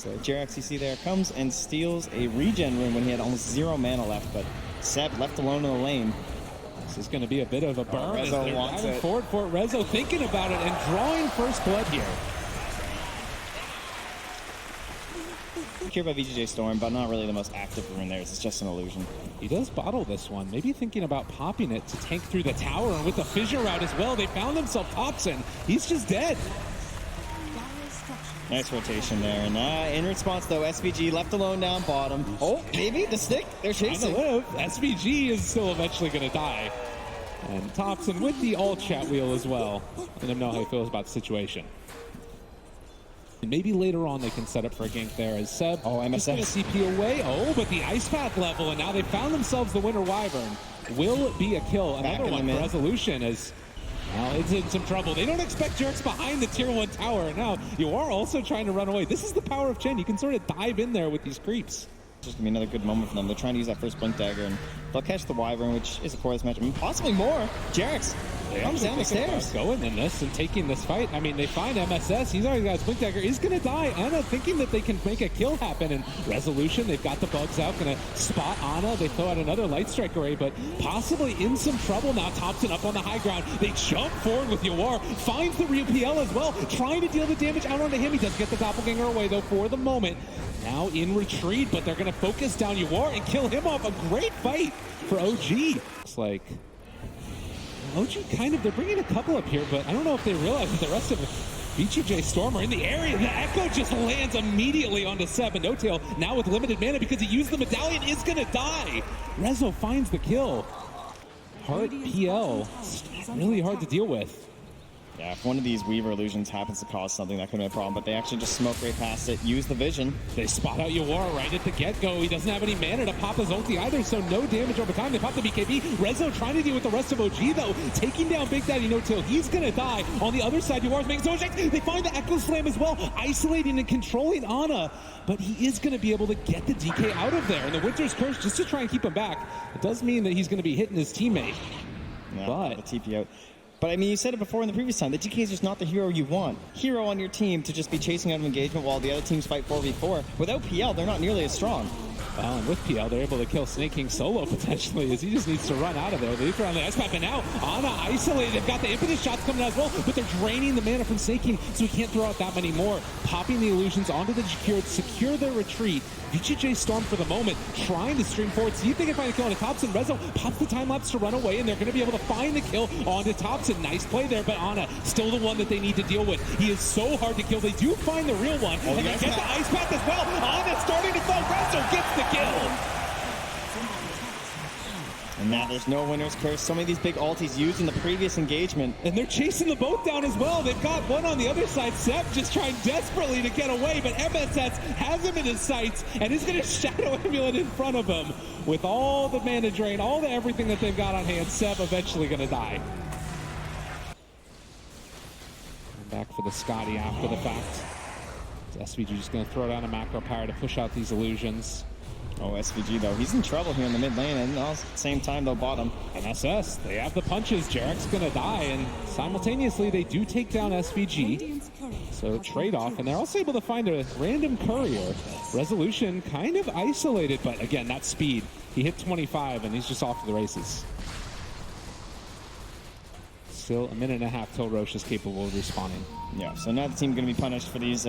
So Jerax, you see there, comes and steals a regen rune when he had almost 0 mana left, but Seb left alone in the lane. This is going to be a bit of a burn. Rezo wants it. Forward for it. Rezo thinking about it and drawing first blood here. Here by VGJ Storm, but not really the most active rune there. It's just an illusion. He does bottle this one. Maybe thinking about popping it to tank through the tower, and with the fissure route as well, they found themselves Thompson. He's just dead. Nice rotation there. And in response, though, SVG left alone down bottom. Oh, maybe the stick. They're chasing. SVG is still eventually going to die. And Thompson with the all chat wheel as well. Let him know how he feels about the situation. And maybe later on they can set up for a gank there as Seb. Oh, MSS. Just gonna CP away. Oh, but the Ice Path level, and now they found themselves the Winter Wyvern. Will be a kill. Another one for Resolution as well, it's in some trouble. They don't expect Jerks behind the tier 1 tower. And now you are also trying to run away. This is the power of Chen. You can sort of dive in there with these creeps. It's just gonna be another good moment for them. They're trying to use that first Blink Dagger, and they'll catch the Wyvern, which is a core of this match. I mean, possibly more. Jerax comes down the stairs. Going in this and taking this fight. I mean, they find MSS. He's already got his Blink Dagger. Is going to die. Ana thinking that they can make a kill happen. And Resolution, they've got the bugs out. Going to spot Ana. They throw out another Light Strike array, but possibly in some trouble now. Thompson up on the high ground. They jump forward with Yawar. Finds the real PL as well. Trying to deal the damage out onto him. He does get the Doppelganger away, though, for the moment. Now in retreat, but they're going to focus down Yawar and kill him off. A great fight for OG. Looks like OG they're bringing a couple up here, but I don't know if they realize that the rest of VGJ Storm are in the area. The Echo just lands immediately onto Seb, and No Tail now with limited mana because he used the medallion is going to die. Rezo finds the kill. Hard PL, really hard to deal with. Yeah, if one of these Weaver illusions happens to cause something, that could be a problem, but they actually just smoke right past it, use the vision. They spot out Yawar right at the get-go. He doesn't have any mana to pop his ulti either, so no damage over time. They pop the BKB. Rezo trying to deal with the rest of OG, though, taking down Big Daddy No Tail. He's gonna die. On the other side, Yawar's making so much. They find the Echo Slam as well, isolating and controlling Ana, but he is gonna be able to get the DK out of there. And the Winter's Curse, just to try and keep him back, it does mean that he's gonna be hitting his teammate. Yeah, but the TP out. But I mean, you said it before in the previous time, the DK is just not the hero you want. Hero on your team to just be chasing out of engagement while the other teams fight 4v4. Without PL, they're not nearly as strong. Well, and with PL, they're able to kill Snake King solo potentially, as he just needs to run out of there. They throw on the Ice Path, and now Ana isolated. They've got the impetus shots coming out as well, but they're draining the mana from Snake King, so he can't throw out that many more. Popping the illusions onto the Jakir to secure their retreat. VGJ Storm for the moment, trying to stream forward, see if they can find a kill on Thompson. Rezo pops the time lapse to run away, and they're going to be able to find the kill onto Thompson. Nice play there, but Ana still the one that they need to deal with. He is so hard to kill. They do find the real one, and they get the Ice Path as well. Ana starting to fall. Rezo gets the kill. And now there's no Winter's Curse. So many of these big ultis used in the previous engagement. And they're chasing the boat down as well. They've got one on the other side. Seb just trying desperately to get away, but MSS has him in his sights and is going to Shadow Amulet in front of him. With all the mana drain, all the everything that they've got on hand, Seb eventually going to die. Back for the Scotty after the fact. SVG just going to throw down a macro power to push out these illusions. Oh, SVG, though, he's in trouble here in the mid lane, and at the same time, though, bottom. And SS, they have the punches. Jarek's gonna die, and simultaneously, they do take down SVG. So, trade-off, and they're also able to find a random courier. Resolution kind of isolated, but again, that speed. He hit 25, and he's just off to the races. Still a minute and a half till Roche is capable of respawning. Yeah, so now the team going to be punished for these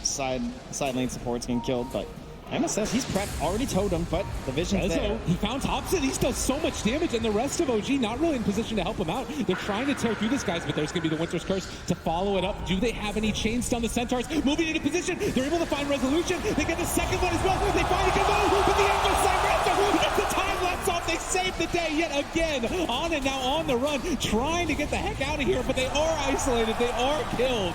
side lane supports getting killed, but MSS, he's prepped, already totem, but the vision's there. He found Thompson, he does so much damage, and the rest of OG not really in position to help him out. They're trying to tear through this, guys, but there's going to be the Winter's Curse to follow it up. Do they have any chains down the Centaurs? Moving into position, they're able to find Resolution. They get the second one as well. They find a good move with the Angel Side. Gets the time lapse off. They save the day yet again. On and now on the run, trying to get the heck out of here, but they are isolated. They are killed.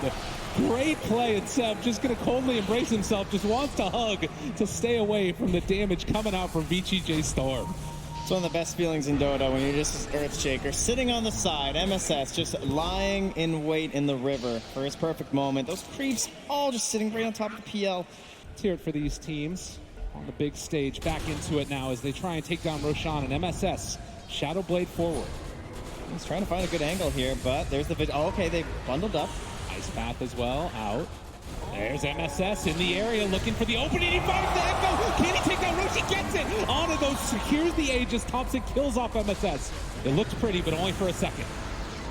Great play, and Seb just going to coldly embrace himself, just wants to hug to stay away from the damage coming out from VGJ Storm. It's one of the best feelings in Dota when you're just Earthshaker, sitting on the side, MSS just lying in wait in the river for his perfect moment. Those creeps all just sitting right on top of the PL. Let's hear it for these teams on the big stage. Back into it now as they try and take down Roshan and MSS. Shadow Blade forward. He's trying to find a good angle here, but there's the vision. Oh, okay, they bundled up. Ice Path as well, out. There's MSS in the area looking for the opening. He finds the Echo. Can he take down Roche? He gets it. Ana though secures the Aegis. Thompson kills off MSS. It looked pretty, but only for a second.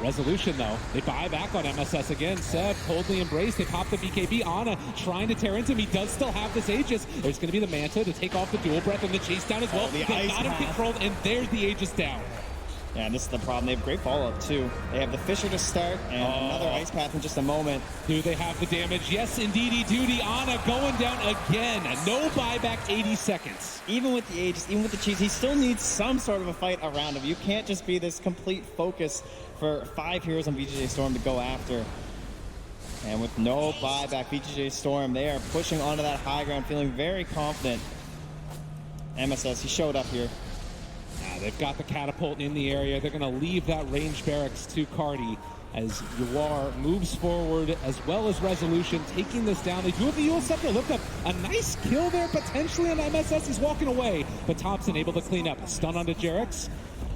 Resolution though, they buy back on MSS again. Seb coldly embraced. They pop the BKB. Ana trying to tear into him. He does still have this Aegis. There's going to be the Manta to take off the dual breath and the chase down as well. The they ice got him controlled, and there's the Aegis down. Yeah, and this is the problem. They have great follow-up, too. They have the Fisher to start, and another Ice Path in just a moment. Do they have the damage? Yes, indeedy duty. Ana going down again. No buyback, 80 seconds. Even with the Aegis, even with the cheese, he still needs some sort of a fight around him. You can't just be this complete focus for 5 heroes on VGJ Storm to go after. And with no buyback, VGJ Storm, they are pushing onto that high ground, feeling very confident. MSS, he showed up here. They've got the catapult in the area. They're going to leave that range barracks to Cardi as Yuar moves forward, as well as Resolution, taking this down. They do have the Yule Scepter. Look up a nice kill there, potentially on MSS. He's walking away, but Thompson able to clean up. Stun onto Jerix.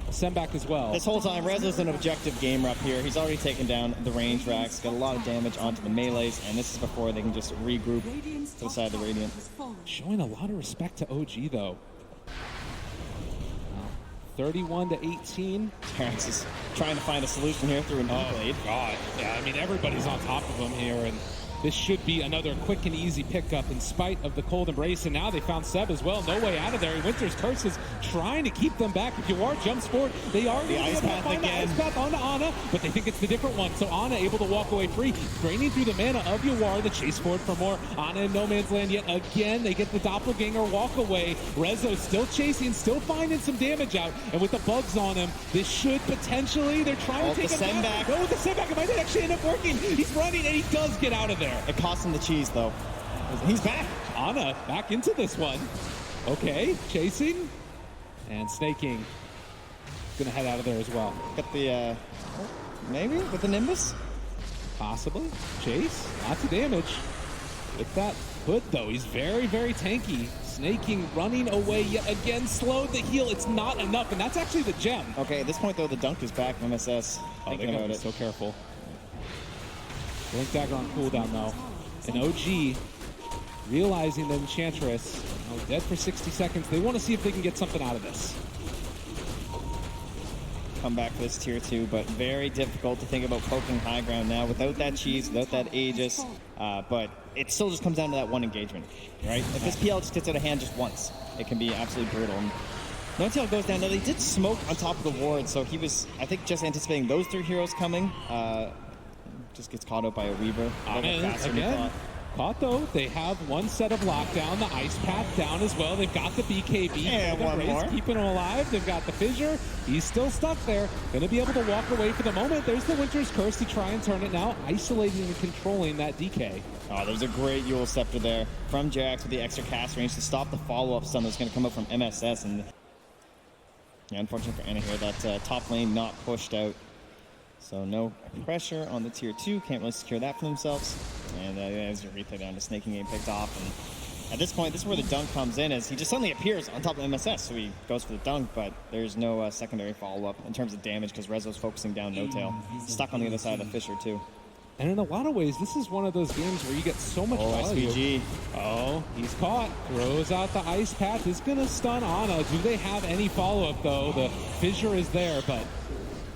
Send back as well. This whole time, Rezo's an objective gamer up here. He's already taken down the range racks, got a lot of damage onto the melees, and this is before they can just regroup to the side of the Radiant. Showing a lot of respect to OG, though. 31-18. Terrence is trying to find a solution here through an E-Blade. God. Yeah, I mean, everybody's on top of him here, and this should be another quick and easy pickup in spite of the cold embrace. And now they found Seb as well. No way out of there. Winter's Curse is trying to keep them back. If Yuar jumps forward, they are going to find the Ice Path onto Ana, but they think it's the different one. So Ana able to walk away free, draining through the mana of Yuar. The chase forward for more. Ana in no man's land yet again. They get the doppelganger walk away. Rezo still chasing, still finding some damage out. And with the bugs on him, this should potentially, they're trying to take him back. No, with the send back, it might actually end up working. He's running, and he does get out of there. It cost him the cheese, though. He's back. Ana back into this one. Okay, chasing and snaking. Gonna head out of there as well. Got the, maybe with the Nimbus? Possibly. Chase, lots of damage. With that hood, though, he's very, very tanky. Snaking, running away yet again, slowed the heal. It's not enough, and that's actually the gem. Okay, at this point, though, the dunk is back from MSS. Thinking about it. So careful. Blink Dagger on cooldown, though. And OG, realizing the Enchantress, dead for 60 seconds. They want to see if they can get something out of this. Come back for this tier 2, but very difficult to think about poking high ground now without that cheese, without that Aegis. But it still just comes down to that one engagement, right? If this PL just gets out of hand just once, it can be absolutely brutal. And No-Tail goes down. Now, they did smoke on top of the ward, so he was, I think, just anticipating those 3 heroes coming. Just gets caught up by a Weaver. Again, caught though. They have one set of lockdown, the Ice Path down as well. They've got the BKB. And one more. Keeping him alive. They've got the Fissure. He's still stuck there. Going to be able to walk away for the moment. There's the Winter's Curse to try and turn it now, isolating and controlling that DK. Oh, there's a great Yule Scepter there from Jax with the extra cast range to stop the follow-up stun that's going to come up from MSS. And yeah, unfortunately for Ana here, that top lane not pushed out. So no pressure on the tier 2, can't really secure that for themselves. And there's a replay down to Snaking game picked off. And at this point, this is where the dunk comes in, as he just suddenly appears on top of MSS. So he goes for the dunk, but there's no secondary follow-up in terms of damage because Rezo's focusing down No-Tail. Stuck on the other side of the Fissure too. And in a lot of ways, this is one of those games where you get so much value. SVG. Oh, he's caught. Throws out the Ice Path. Is going to stun Ana. Do they have any follow-up, though? The Fissure is there, but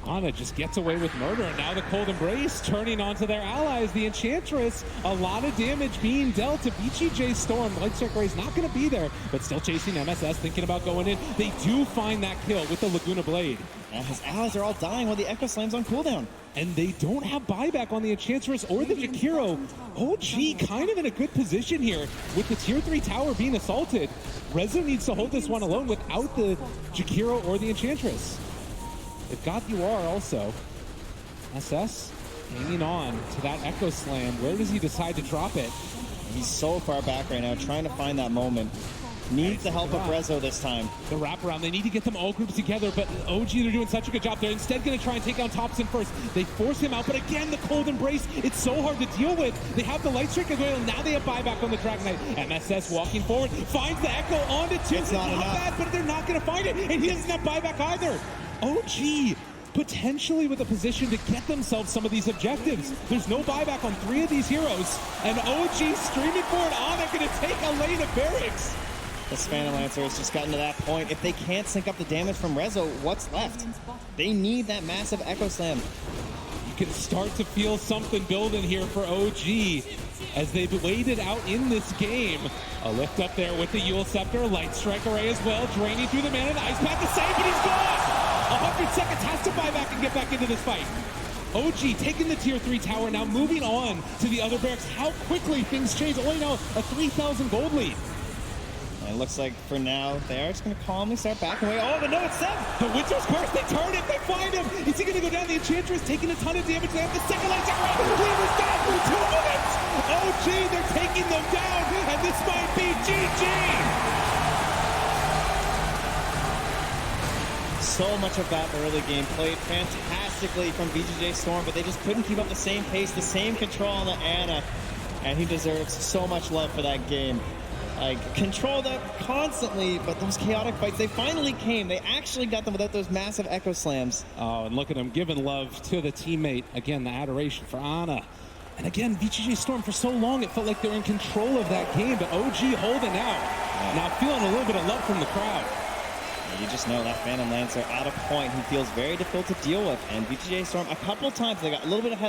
Ana just gets away with murder, and now the Cold Embrace turning onto their allies. The Enchantress, a lot of damage being dealt to VGJ Storm. Light Strike Ray's not going to be there, but still chasing MSS, thinking about going in. They do find that kill with the Laguna Blade. And his allies are all dying while the Echo Slam's on cooldown. And they don't have buyback on the Enchantress or the Jakiro. OG kind of in a good position here with the tier 3 tower being assaulted. Rezo needs to hold this one alone without the Jakiro or the Enchantress. They've got UR also. SS hanging on to that Echo Slam. Where does he decide to drop it? He's so far back right now, trying to find that moment. Needs the help of Rezo this time. The wraparound, they need to get them all grouped together, but OG, they're doing such a good job. They're instead going to try and take down Thompson first. They force him out, but again, the Cold Embrace, it's so hard to deal with. They have the Light Strike as well, now they have buyback on the Dragon Knight. MSS walking forward, finds the Echo onto 2. It's not enough. Bad, but they're not going to find it, and he doesn't have buyback either. OG potentially with a position to get themselves some of these objectives. There's no buyback on 3 of these heroes, and OG streaming forward. Ana going to take a lane of barracks. This Phantom Lancer has just gotten to that point. If they can't sync up the damage from Rezo, what's left? They need that massive Echo Slam. You can start to feel something building here for OG as they've waited out in this game. A lift up there with the Yule Scepter, Light Strike Array as well, draining through the mana, and Ice Path to save, but he's gone! 100 seconds, has to buy back and get back into this fight. OG taking the tier 3 tower, now moving on to the other barracks. How quickly things change. Only now a 3,000 gold lead. And it looks like for now, they're just going to calmly start backing away. Oh, but no, it's them! The Winter's Curse, they turn it, they find him! Is he gonna go down? The Enchantress taking a ton of damage. They have the second Light Strike Array. Weaver's down for 2 minutes! OG, they're taking them down, and this might be GG! So much of that early game played fantastically from VGJ Storm, but they just couldn't keep up the same pace, the same control on the Ana, and he deserves so much love for that game. Like, controlled it constantly, but those chaotic fights, they finally came. They actually got them without those massive Echo Slams. Oh, and look at him giving love to the teammate. Again, the adoration for Ana. And again, VGJ Storm, for so long, it felt like they're in control of that game, but OG holding out. Yeah. Now feeling a little bit of love from the crowd. You just know that Phantom Lancer at a point he feels very difficult to deal with, and VGJ Storm a couple times they got a little bit ahead